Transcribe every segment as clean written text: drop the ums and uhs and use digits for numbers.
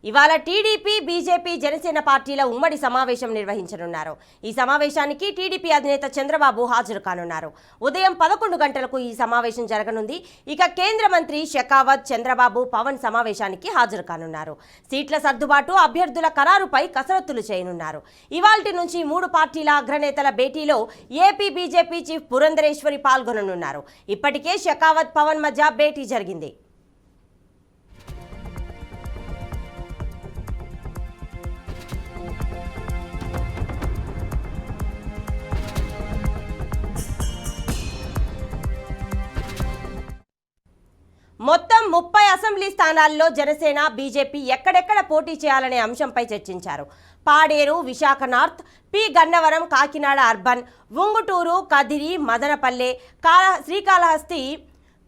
ఇవాళ TDP, BJP, Janasena పార్టీల ఉమ్మడి సమావేశం నిర్వహించనున్నారు. ఈ సమావేశానికి టీడీపీ అధినేత చంద్రబాబు హాజరు కానున్నారు. ఉదయం 11 గంటలకు ఈ సమావేశం జరగనుంది. ఇక కేంద్ర మంత్రి షెకావత్, చంద్రబాబు, పవన్ సమావేశానికి హాజరు కానున్నారు. సీట్ల సర్దుబాటు, అభ్యర్థుల ఖరారుపై కసరత్తులు చేయనున్నారు. ఇవాల్టి నుంచి 3 పార్టీల అగ్రనేతల భేటీలో ఏపీ బీజేపీ చీఫ్ పురంధరేశ్వరి పాల్గొననున్నారు. ఇప్పటికే షెకావత్, పవన్ మధ్య భేటీ జరిగింది. మొత్తం 30 అసెంబ్లీ స్థానాల్లో జనసేన, బీజేపీ ఎక్కడెక్కడ పోటీ చేయాలనే అంశంపై చర్చించారు. Paderu, Visakha north, P Gannavaram, Kakinada urban, Unguturu, Kadiri, Madanapalle, Srikalahasti,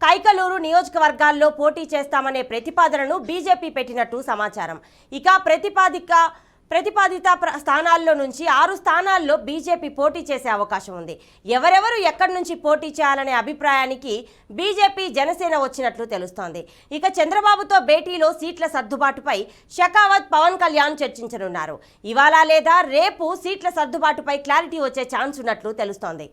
Kaikaluru నియోజకవర్గాల్లో పోటీ చేస్తామనే ప్రతిపాదనను బీజేపీ పెట్టినట్టు సమాచారం. ఇక ప్రతిపాదిత స్థానాల్లో నుంచి 6 స్థానాల్లో బీజేపీ పోటీ చేసే అవకాశం ఉంది. ఎవరెవరు ఎక్కడి నుంచి పోటీ చేయాలనే అభిప్రాయానికి బీజేపీ, జనసేన వచ్చినట్లు తెలుస్తోంది. ఇక చంద్రబాబుతో భేటీలో సీట్ల సర్దుబాటుపై షెకావత్, పవన్ కళ్యాణ్ చర్చించనున్నారు. ఇవాళ లేదా రేపు సీట్ల సర్దుబాటుపై క్లారిటీ వచ్చే ఛాన్స్ ఉన్నట్లు తెలుస్తోంది.